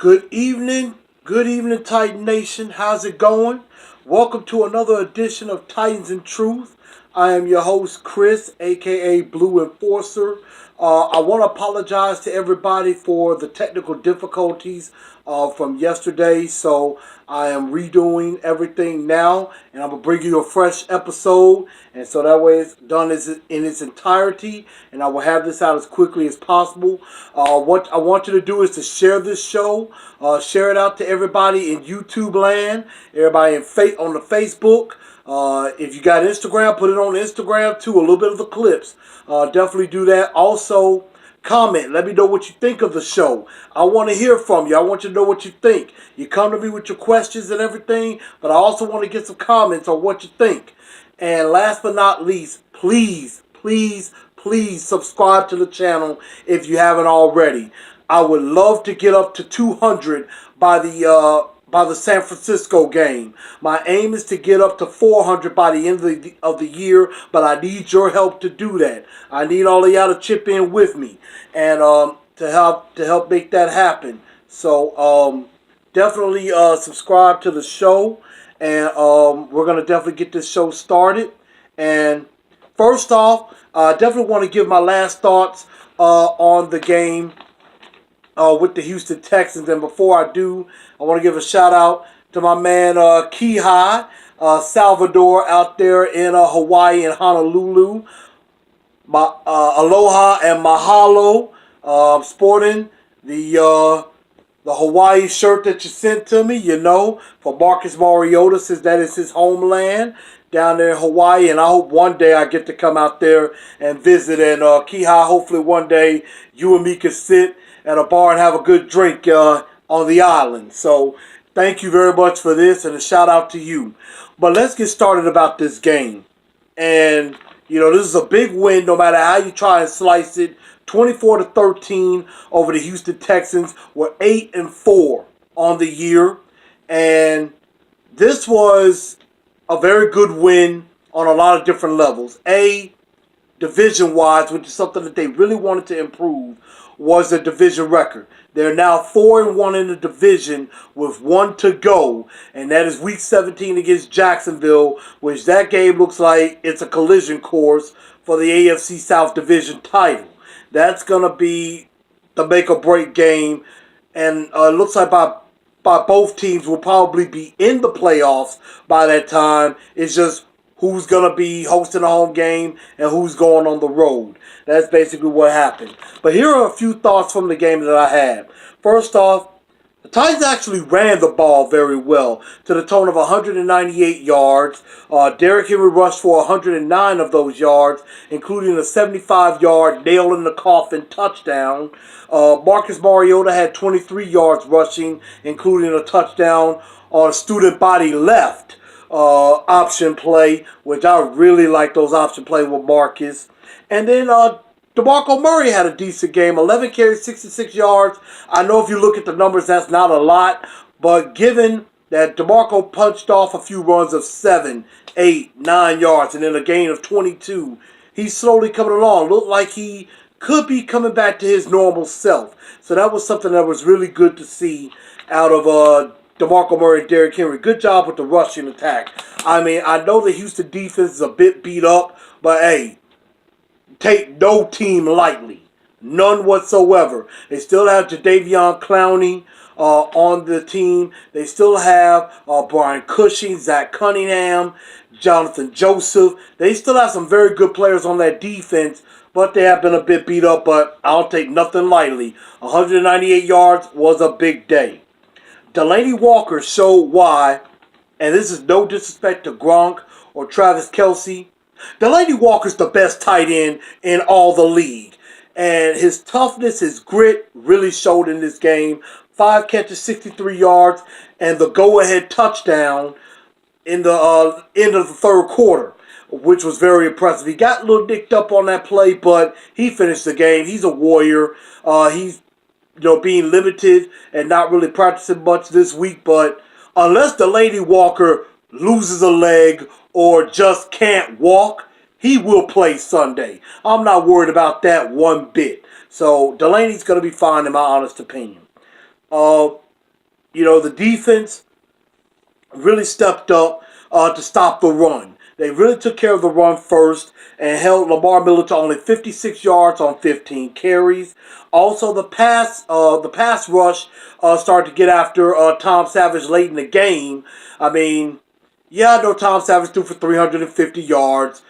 Good evening, Titan Nation. How's it going? Welcome to another edition of Titans and Truth. I am your host, Chris, aka Blue Enforcer. I want to apologize to everybody for the technical difficulties from yesterday. So I am redoing everything now, and I'm gonna bring you a fresh episode, and so that way it's done in its entirety, and I will have this out as quickly as possible. What I want you to do is to share this show, share it out to everybody in YouTube land, everybody on the Facebook. If you got Instagram, put it on Instagram too. A little bit of the clips. Definitely do that. Also, comment. Let me know what you think of the show. I want to hear from you. I want you to know what you think. You come to me with your questions and everything, but I also want to get some comments on what you think. And last but not least, please subscribe to the channel if you haven't already. I would love to get up to 200 by the San Francisco game. My aim is to get up to 400 by the end of the year, but I need your help to do that. I need all of y'all to chip in with me and to help make that happen. So definitely subscribe to the show, and we're gonna definitely get this show started. And first off, I definitely want to give my last thoughts on the game with the Houston Texans. And before I do, I want to give a shout out to my man Kihai Salvador out there in Hawaii and Honolulu. Aloha and mahalo. Sporting the Hawaii shirt that you sent to me, for Marcus Mariota, since that is his homeland down there in Hawaii. And I hope one day I get to come out there and visit. And Kihai, hopefully one day you and me can sit at a bar and have a good drink on the island. So thank you very much for this, and a shout out to you. But let's get started about this game. And this is a big win no matter how you try and slice it. 24-13 over the Houston Texans. We're 8-4 on the year, and this was a very good win on a lot of different levels. Division-wise, which is something that they really wanted to improve, was the division record. They're now 4-1 in the division with one to go, and that is Week 17 against Jacksonville, which that game looks like it's a collision course for the AFC South Division title. That's going to be the make-or-break game, and it looks like by both teams will probably be in the playoffs by that time. It's just who's going to be hosting a home game and who's going on the road. That's basically what happened. But here are a few thoughts from the game that I had. First off, the Titans actually ran the ball very well to the tune of 198 yards. Derrick Henry rushed for 109 of those yards, including a 75-yard nail-in-the-coffin touchdown. Marcus Mariota had 23 yards rushing, including a touchdown on a student body left option play, which I really like those option play with Marcus. And then DeMarco Murray had a decent game, 11 carries, 66 yards. I know if you look at the numbers, that's not a lot, but given that DeMarco punched off a few runs of 7, 8, 9 yards, and then a gain of 22, he's slowly coming along. Looked like he could be coming back to his normal self. So that was something that was really good to see out of DeMarco Murray and Derrick Henry. Good job with the rushing attack. I mean, I know the Houston defense is a bit beat up, but hey, take no team lightly. None whatsoever. They still have Jadeveon Clowney on the team. They still have Brian Cushing, Zach Cunningham, Jonathan Joseph. They still have some very good players on that defense, but they have been a bit beat up, but I'll take nothing lightly. 198 yards was a big day. Delaney Walker showed why, and this is no disrespect to Gronk or Travis Kelce, Delaney Walker's the best tight end in all the league. And his toughness, his grit really showed in this game. 5 catches, 63 yards, and the go-ahead touchdown in the end of the third quarter, which was very impressive. He got a little nicked up on that play, but he finished the game. He's a warrior. He's being limited and not really practicing much this week, but unless Delaney Walker loses a leg or just can't walk, he will play Sunday. I'm not worried about that one bit. So Delaney's going to be fine in my honest opinion. the defense really stepped up to stop the run. They really took care of the run first and held Lamar Miller to only 56 yards on 15 carries. Also, the pass rush started to get after Tom Savage late in the game. I mean, yeah, I know Tom Savage threw for 350 yards,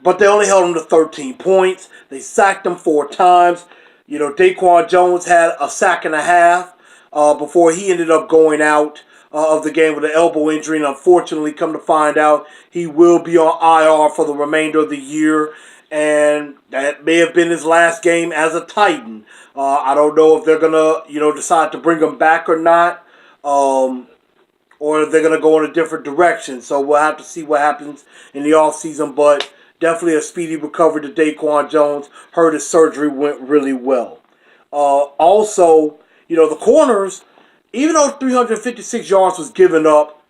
but they only held him to 13 points. They sacked him 4 times. Daquan Jones had a sack and a half before he ended up going out of the game with an elbow injury. And unfortunately, come to find out, he will be on IR for the remainder of the year. And that may have been his last game as a Titan. I don't know if they're going to, decide to bring him back or not. Or if they're going to go in a different direction. So we'll have to see what happens in the offseason. But definitely a speedy recovery to Daquan Jones. Heard his surgery went really well. Also, the corners, even though 356 yards was given up,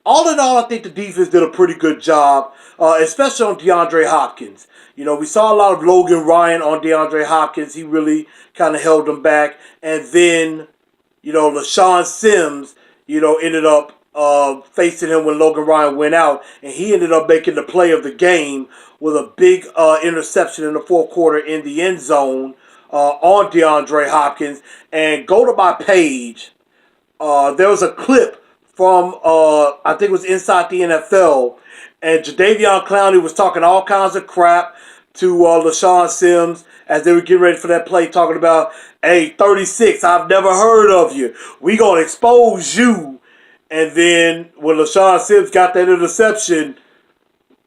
all in all, I think the defense did a pretty good job, especially on DeAndre Hopkins. We saw a lot of Logan Ryan on DeAndre Hopkins. He really kind of held him back. And then, LaShawn Sims, ended up facing him when Logan Ryan went out. And he ended up making the play of the game with a big interception in the fourth quarter in the end zone on DeAndre Hopkins. And go to my page. There was a clip from, I think it was Inside the NFL, and Jadeveon Clowney was talking all kinds of crap to LaShawn Sims as they were getting ready for that play, talking about, hey, 36, I've never heard of you. We going to expose you. And then when LaShawn Sims got that interception,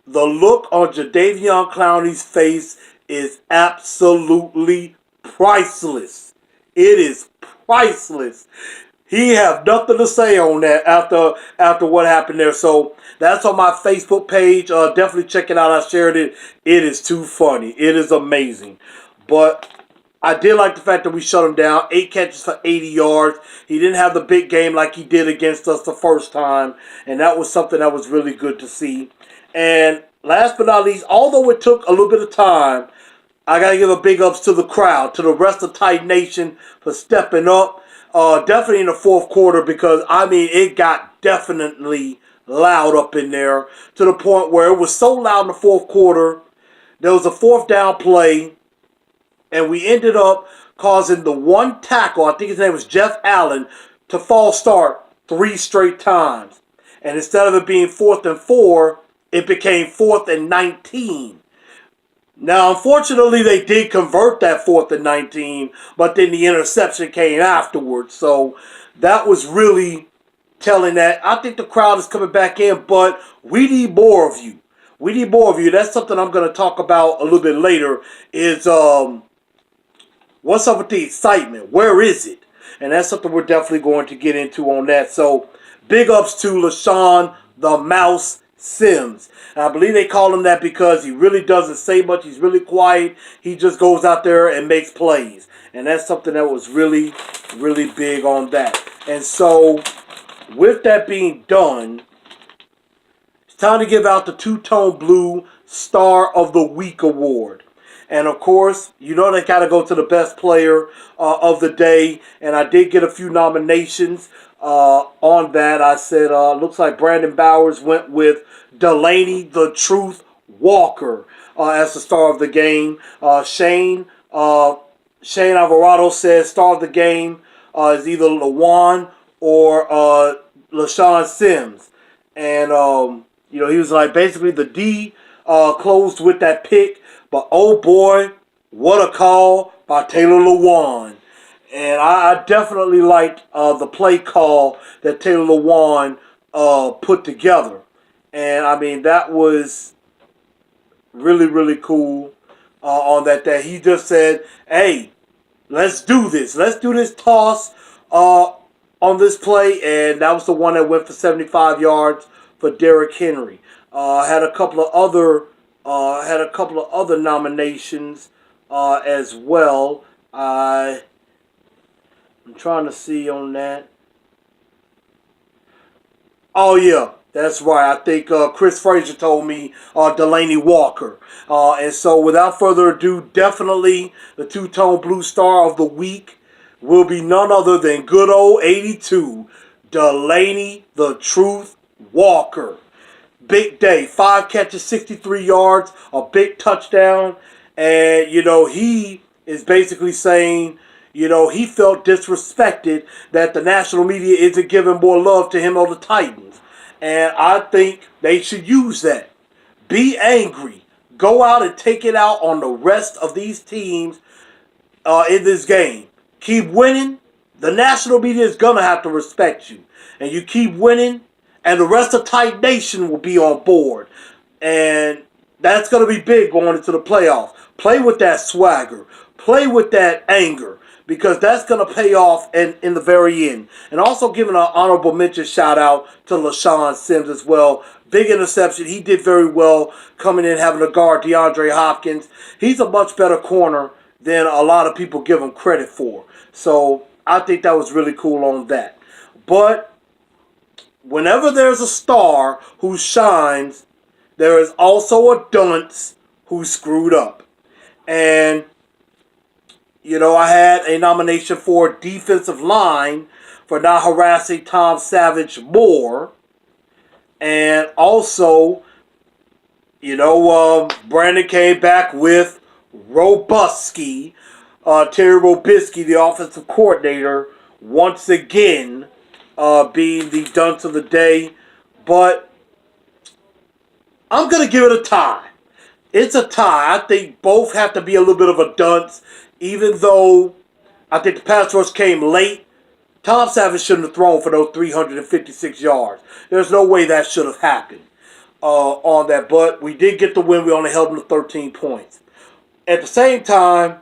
the look on Jadeveon Clowney's face is absolutely priceless. It is priceless. He have nothing to say on that after what happened there. So that's on my Facebook page. Definitely check it out. I shared it. It is too funny. It is amazing. But I did like the fact that we shut him down. 8 catches for 80 yards. He didn't have the big game like he did against us the first time. And that was something that was really good to see. And last but not least, although it took a little bit of time, I got to give a big ups to the crowd, to the rest of Titan Nation for stepping up. Definitely in the fourth quarter, because, it got definitely loud up in there to the point where it was so loud in the fourth quarter. There was a fourth down play, and we ended up causing the one tackle, I think his name was Jeff Allen, to false start 3 straight times. And instead of it being 4th and 4, it became 4th and 19. Now, unfortunately, they did convert that 4th and 19, but then the interception came afterwards. So that was really telling that I think the crowd is coming back in, but we need more of you. We need more of you. That's something I'm going to talk about a little bit later is what's up with the excitement? Where is it? And that's something we're definitely going to get into on that. So big ups to LaShawn the Mouse Sims. And I believe they call him that because he really doesn't say much. He's really quiet. He just goes out there and makes plays. And that's something that was really, really big on that. And so, with that being done, it's time to give out the Two-Tone Blue Star of the Week award. And of course, they got to go to the best player of the day. And I did get a few nominations on that. I said, looks like Brandon Bowers went with Delaney the Truth Walker as the star of the game. Shane Alvarado says star of the game is either Lawan or LaShawn Sims. And, he was like, basically the D closed with that pick. But, oh boy, what a call by Taylor Lewan. And I definitely liked the play call that Taylor Lewan put together. And, that was really, really cool on that day. He just said, hey, let's do this. Let's do this toss on this play. And that was the one that went for 75 yards for Derrick Henry. Had a couple of other nominations as well. I'm trying to see on that. Oh yeah, that's right. I think Chris Frazier told me Delaney Walker. And so without further ado, definitely the Two-Tone Blue Star of the Week will be none other than good old 82, Delaney the Truth Walker. Big day. 5 catches, 63 yards, a big touchdown. And, he is basically saying, he felt disrespected that the national media isn't giving more love to him on the Titans. And I think they should use that. Be angry. Go out and take it out on the rest of these teams in this game. Keep winning. The national media is going to have to respect you. And you keep winning, and the rest of Titan Nation will be on board. And that's going to be big going into the playoffs. Play with that swagger. Play with that anger. Because that's going to pay off in the very end. And also giving an honorable mention shout out to LaShawn Sims as well. Big interception. He did very well coming in having to guard DeAndre Hopkins. He's a much better corner than a lot of people give him credit for. So I think that was really cool on that. But whenever there's a star who shines, there is also a dunce who screwed up. And, I had a nomination for defensive line for not harassing Tom Savage more. And also, Brandon came back with Robusky, Terry Robisky, the offensive coordinator, once again being the dunce of the day. But I'm going to give it a tie. It's a tie. I think both have to be a little bit of a dunce, even though I think the pass rush came late. Tom Savage shouldn't have thrown for those 356 yards. There's no way that should have happened on that. But we did get the win. We only held them to 13 points. At the same time,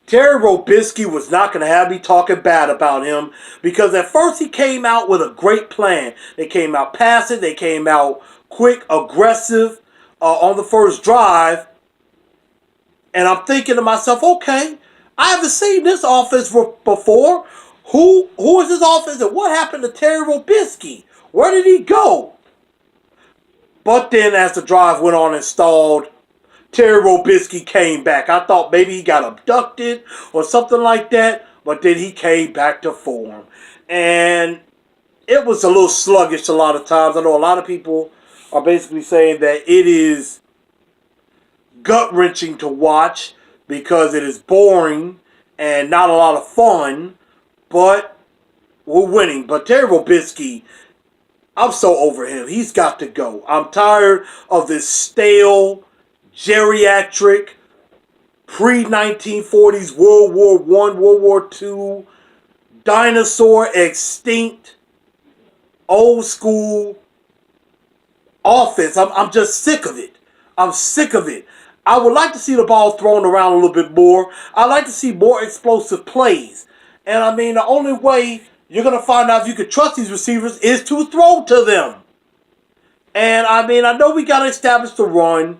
Terry Robisky was not going to have me talking bad about him, because at first he came out with a great plan. They came out passing. They came out quick, aggressive on the first drive. And I'm thinking to myself, okay, I haven't seen this offense before. Who is this offense, and what happened to Terry Robisky? Where did he go? But then as the drive went on and stalled, Terry Robisky came back. I thought maybe he got abducted or something like that, but then he came back to form. And it was a little sluggish a lot of times. I know a lot of people are basically saying that it is gut-wrenching to watch because it is boring and not a lot of fun, but we're winning. But Terry Robisky, I'm so over him. He's got to go. I'm tired of this stale, geriatric, pre-1940s, World War I, World War II, dinosaur, extinct, old school offense. I'm just sick of it. I'm sick of it. I would like to see the ball thrown around a little bit more. I'd like to see more explosive plays. And I mean, the only way you're going to find out if you can trust these receivers is to throw to them. And I mean, I know we got to establish the run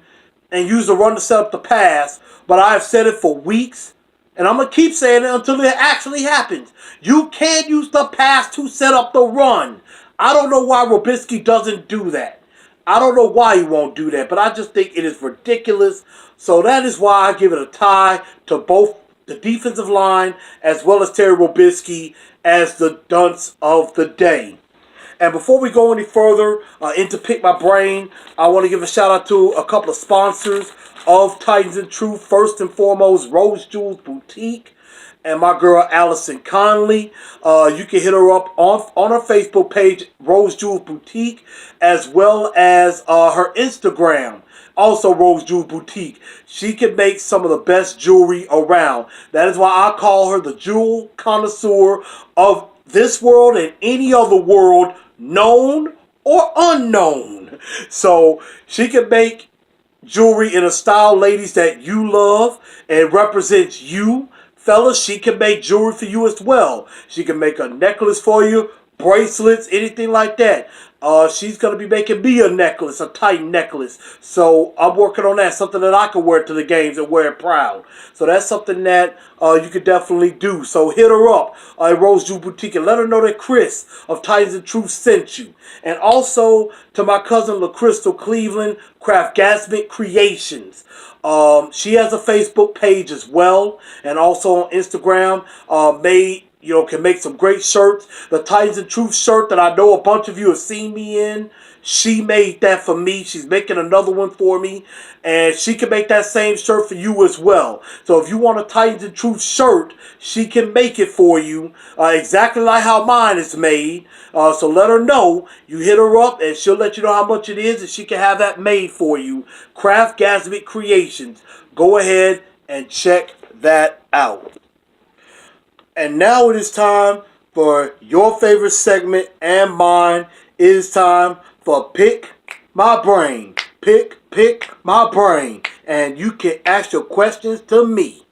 and use the run to set up the pass, but I have said it for weeks, and I'm going to keep saying it until it actually happens. You can't use the pass to set up the run. I don't know why Robisky doesn't do that. I don't know why he won't do that, but I just think it is ridiculous. So that is why I give it a tie to both the defensive line as well as Terry Robisky as the dunce of the day. And before we go any further into Pick My Brain, I want to give a shout out to a couple of sponsors of Titans and Truth. First and foremost, Rose Jewels Boutique and my girl Allison Conley. You can hit her up on her Facebook page, Rose Jewels Boutique, as well as her Instagram, also Rose Jewels Boutique. She can make some of the best jewelry around. That is why I call her the jewel connoisseur of this world and any other world, known or unknown. So she can make jewelry in a style, ladies, that you love and represents you. Fellas, she can make jewelry for you as well. She can make a necklace for you, bracelets, anything like that. She's going to be making me a necklace, a Titan necklace. So I'm working on that, something that I can wear to the games and wear it proud. So that's something that you could definitely do. So hit her up at Rose Jewel Boutique and let her know that Chris of Titans and Truth sent you. And also to my cousin LaCrystal Cleveland, Craft Gasmint Creations. She has a Facebook page as well, and also on Instagram. Can make some great shirts. The Titans and Truth shirt that I know a bunch of you have seen me in, she made that for me. She's making another one for me, and she can make that same shirt for you as well. So if you want a Titans and Truth shirt, she can make it for you exactly like how mine is made. So let her know. You hit her up, and she'll let you know how much it is, and she can have that made for you. Craft Gasmint Creations. Go ahead and check that out. And now it is time for your favorite segment and mine. It is time for Pick My Brain. Pick My Brain. And you can ask your questions to me.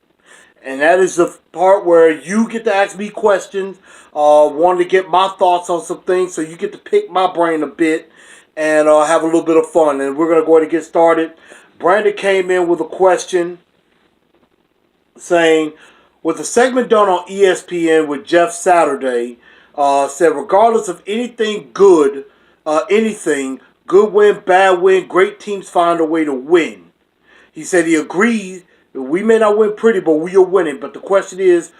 And that is the part where you get to ask me questions. Wanting to get my thoughts on some things. So you get to pick my brain a bit and have a little bit of fun. And we're going to go ahead and get started. Brandon came in with a question saying, with a segment done on ESPN with Jeff Saturday, said regardless of anything, good win, bad win, great teams find a way to win. He said he agrees that we may not win pretty, but we are winning. But the question is,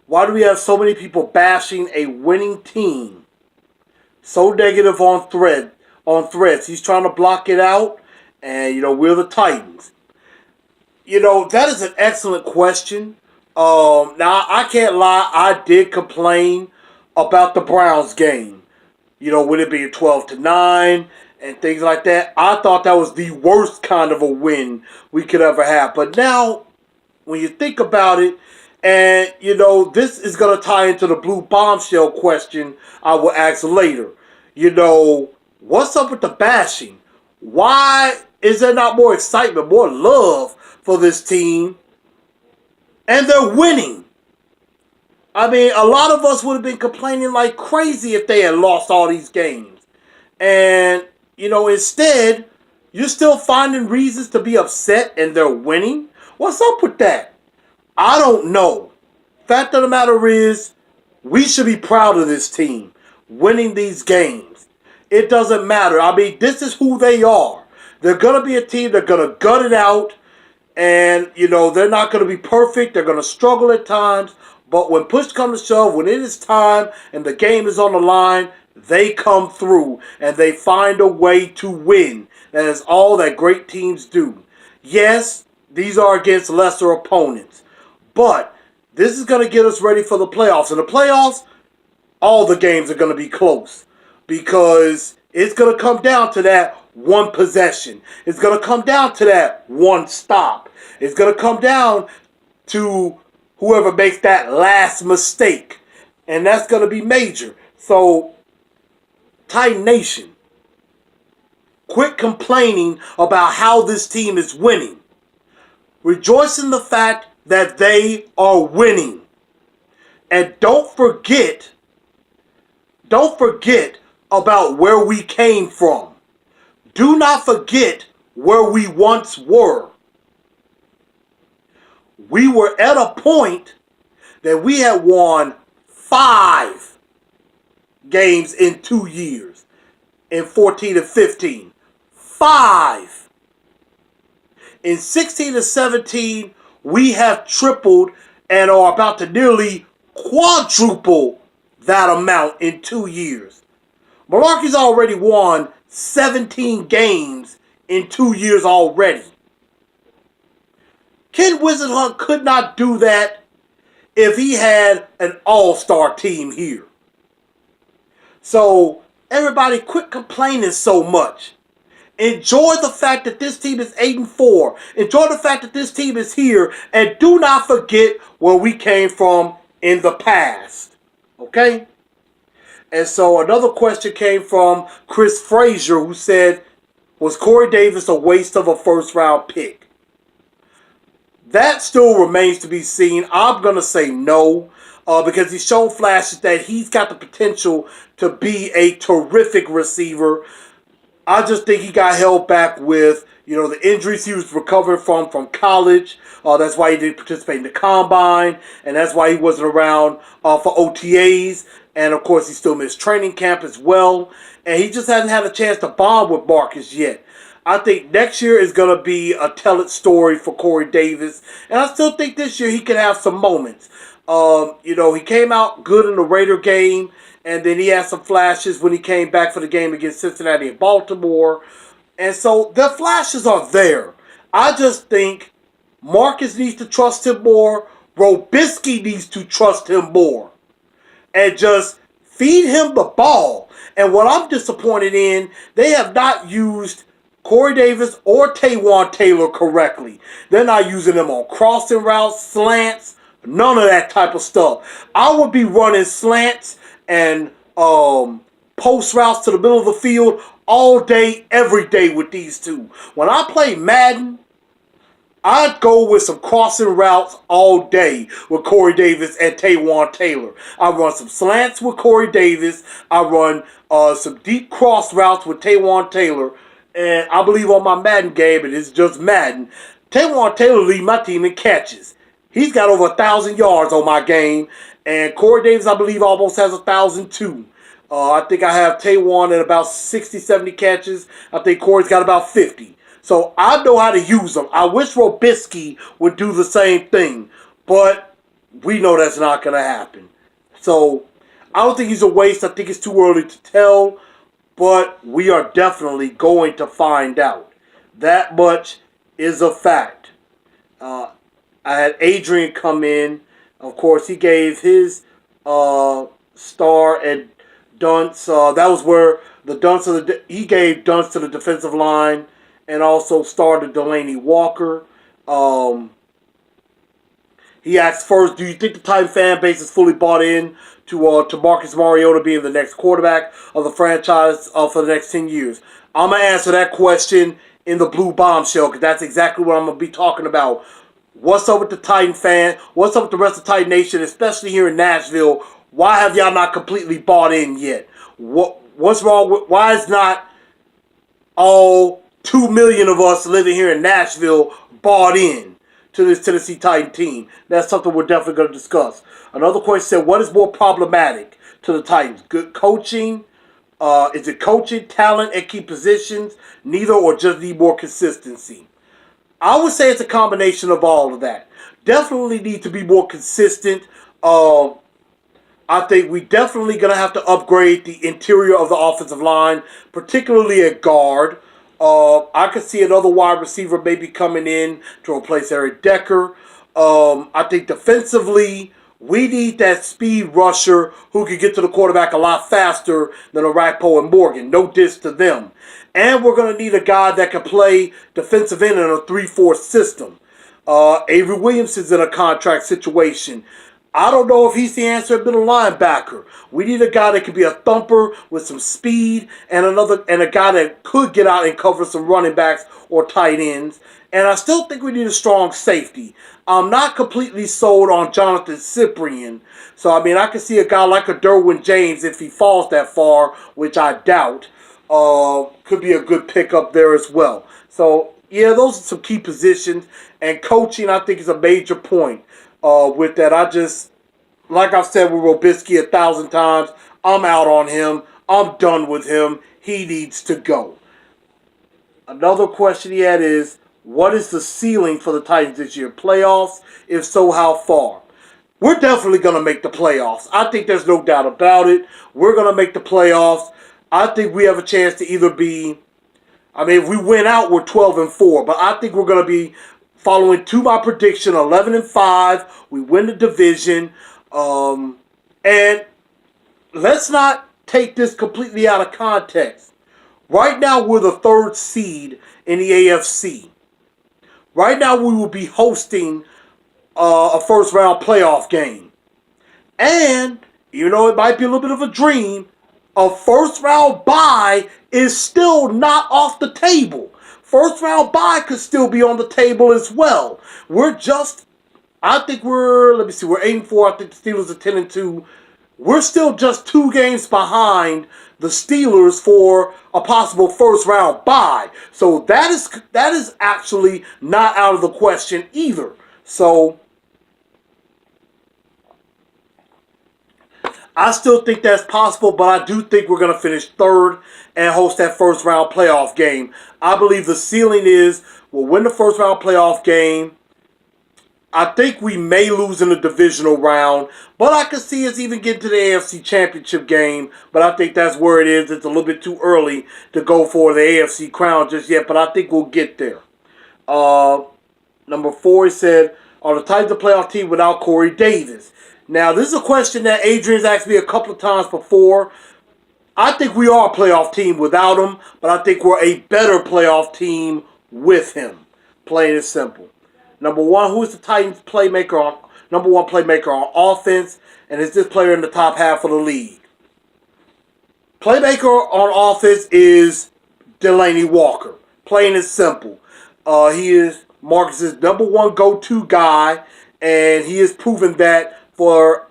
why do we have so many people bashing a winning team? So negative on threads. He's trying to block it out, and we're the Titans. That is an excellent question. Now, I can't lie, I did complain about the Browns game. With it being 12-9 and things like that. I thought that was the worst kind of a win we could ever have. But now, when you think about it, and, this is going to tie into the Blue Bombshell question I will ask later. What's up with the bashing? Why is there not more excitement, more love for this team? And they're winning. I mean, a lot of us would have been complaining like crazy if they had lost all these games. And, instead, you're still finding reasons to be upset and they're winning? What's up with that? I don't know. Fact of the matter is, we should be proud of this team winning these games. It doesn't matter. I mean, this is who they are. They're going to be a team, they're going to gut it out. And, they're not going to be perfect. They're going to struggle at times. But when push comes to shove, when it is time and the game is on the line, they come through and they find a way to win. That is all that great teams do. Yes, these are against lesser opponents. But this is going to get us ready for the playoffs. In the playoffs, all the games are going to be close. Because it's going to come down to that one possession. It's going to come down to that one stop. It's going to come down to whoever makes that last mistake. And that's going to be major. So, Titan Nation, quit complaining about how this team is winning. Rejoice in the fact that they are winning. And don't forget about where we came from. Do not forget where we once were. We were at a point that we had won 5 games in 2 years. In 14 and 15. 5. In 16 and 17, we have tripled and are about to nearly quadruple that amount in 2 years. Malarkey's already won 17 games in 2 years already. Ken Whisenhunt could not do that if he had an all-star team here. So, everybody quit complaining so much. Enjoy the fact that this team is 8-4. Enjoy the fact that this team is here. And do not forget where we came from in the past. Okay? And so another question came from Chris Frazier, who said, was Corey Davis a waste of a first-round pick? That still remains to be seen. I'm going to say no. because he's shown flashes that he's got the potential to be a terrific receiver. I just think he got held back with, the injuries he was recovering from college. That's why he didn't participate in the combine, and that's why he wasn't around for OTAs. And of course, he still missed training camp as well. And he just hasn't had a chance to bond with Marcus yet. I think next year is going to be a tell-it story for Corey Davis. And I still think this year he could have some moments. He came out good in the Raider game. And then he had some flashes when he came back for the game against Cincinnati and Baltimore. And so the flashes are there. I just think Marcus needs to trust him more. Robisky needs to trust him more. And just feed him the ball. And what I'm disappointed in, they have not used Corey Davis or Taywan Taylor correctly. They're not using them on crossing routes, slants, none of that type of stuff. I would be running slants and post routes to the middle of the field all day, every day with these two. When I play Madden, I'd go with some crossing routes all day with Corey Davis and Taywan Taylor. I run some slants with Corey Davis. I run some deep cross routes with Taywan Taylor. And I believe on my Madden game, and it's just Madden, Taywan Taylor lead my team in catches. He's got over 1,000 yards on my game. And Corey Davis, I believe, almost has 1,000 too. I think I have Taywan at about 60, 70 catches. I think Corey's got about 50. So I know how to use them. I wish Robisky would do the same thing. But we know that's not going to happen. So I don't think he's a waste. I think it's too early to tell. But we are definitely going to find out. That much is a fact. I had Adrian come in. Of course, he gave his star at Dunce. That was where the Dunce he gave Dunce to the defensive line, and also started Delaney Walker. He asked first, do you think the Titan fan base is fully bought in to Marcus Mariota being the next quarterback of the franchise for the next 10 years? I'm going to answer that question in the Blue Bombshell, because that's exactly what I'm going to be talking about. What's up with the Titan fan? What's up with the rest of Titan Nation, especially here in Nashville? Why have y'all not completely bought in yet? What's wrong with, why is not all 2 million of us living here in Nashville bought in to this Tennessee Titan team? That's something we're definitely going to discuss. Another question said, what is more problematic to the Titans? Good coaching? Is it coaching, talent at key positions? Neither, or just need more consistency? I would say it's a combination of all of that. Definitely need to be more consistent. I think we definitely going to have to upgrade the interior of the offensive line, particularly at guard. I could see another wide receiver maybe coming in to replace Eric Decker. I think defensively, we need that speed rusher who can get to the quarterback a lot faster than Orakpo and Morgan. No diss to them. And we're going to need a guy that can play defensive end in a 3-4 system. Avery Williamson's in a contract situation. I don't know if he's the answer at middle linebacker. We need a guy that can be a thumper with some speed, and a guy that could get out and cover some running backs or tight ends. And I still think we need a strong safety. I'm not completely sold on Jonathan Cyprien. So, I can see a guy like a Derwin James, if he falls that far, which I doubt, could be a good pickup there as well. So, yeah, those are some key positions. And coaching, I think, is a major point. With that, like I've said with Robisky 1,000 times, I'm out on him. I'm done with him. He needs to go. Another question he had is, what is the ceiling for the Titans this year? Playoffs? If so, how far? We're definitely going to make the playoffs. I think there's no doubt about it. We're going to make the playoffs. I think we have a chance to either be, if we win out, we're 12-4. But I think we're going to be, following to my prediction, 11-5. We win the division. And let's not take this completely out of context. Right now, we're the 3rd seed in the AFC. Right now, we will be hosting a first-round playoff game. And, it might be a little bit of a dream, a first-round bye is still not off the table. First-round bye could still be on the table as well. We're just I think we're, let me see, we're 8-4. I think the Steelers are 10-2. We're still just 2 games behind the Steelers for a possible first round bye. So that is actually not out of the question either. So I still think that's possible, but I do think we're going to finish third and host that first round playoff game. I believe the ceiling is we'll win the first round playoff game. I think we may lose in the divisional round, but I can see us even getting to the AFC Championship game. But I think that's where it is. It's a little bit too early to go for the AFC crown just yet, but I think we'll get there. Number 4, he said, are the Titans a playoff team without Corey Davis? Now, this is a question that Adrian's asked me a couple of times before. I think we are a playoff team without him, but I think we're a better playoff team with him. Plain and simple. Number 1, who is the Titans playmaker number 1 playmaker on offense, and is this player in the top half of the league? Playmaker on offense is Delanie Walker. Plain and simple. He is Marcus's number 1 go-to guy, and he has proven that for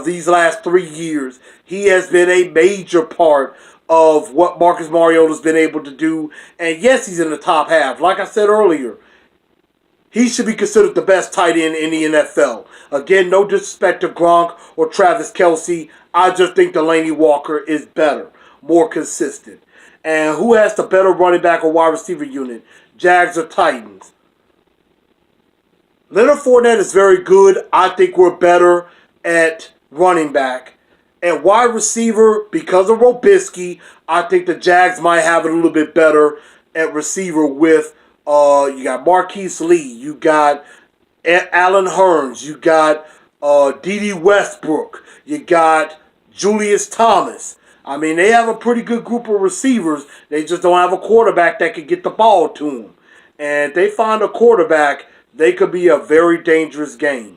these last 3 years. He has been a major part of what Marcus Mariota's been able to do. And yes, he's in the top half. Like I said earlier, he should be considered the best tight end in the NFL. Again, no disrespect to Gronk or Travis Kelce. I just think Delanie Walker is better, more consistent. And who has the better running back or wide receiver unit? Jags or Titans? Leonard Fournette is very good. I think we're better at running back. At wide receiver, because of Robisky, I think the Jags might have it a little bit better at receiver with, you got Marquise Lee, you got Allen Hurns, you got D.D. Westbrook, you got Julius Thomas. I mean, they have a pretty good group of receivers. They just don't have a quarterback that can get the ball to them. And if they find a quarterback, they could be a very dangerous game.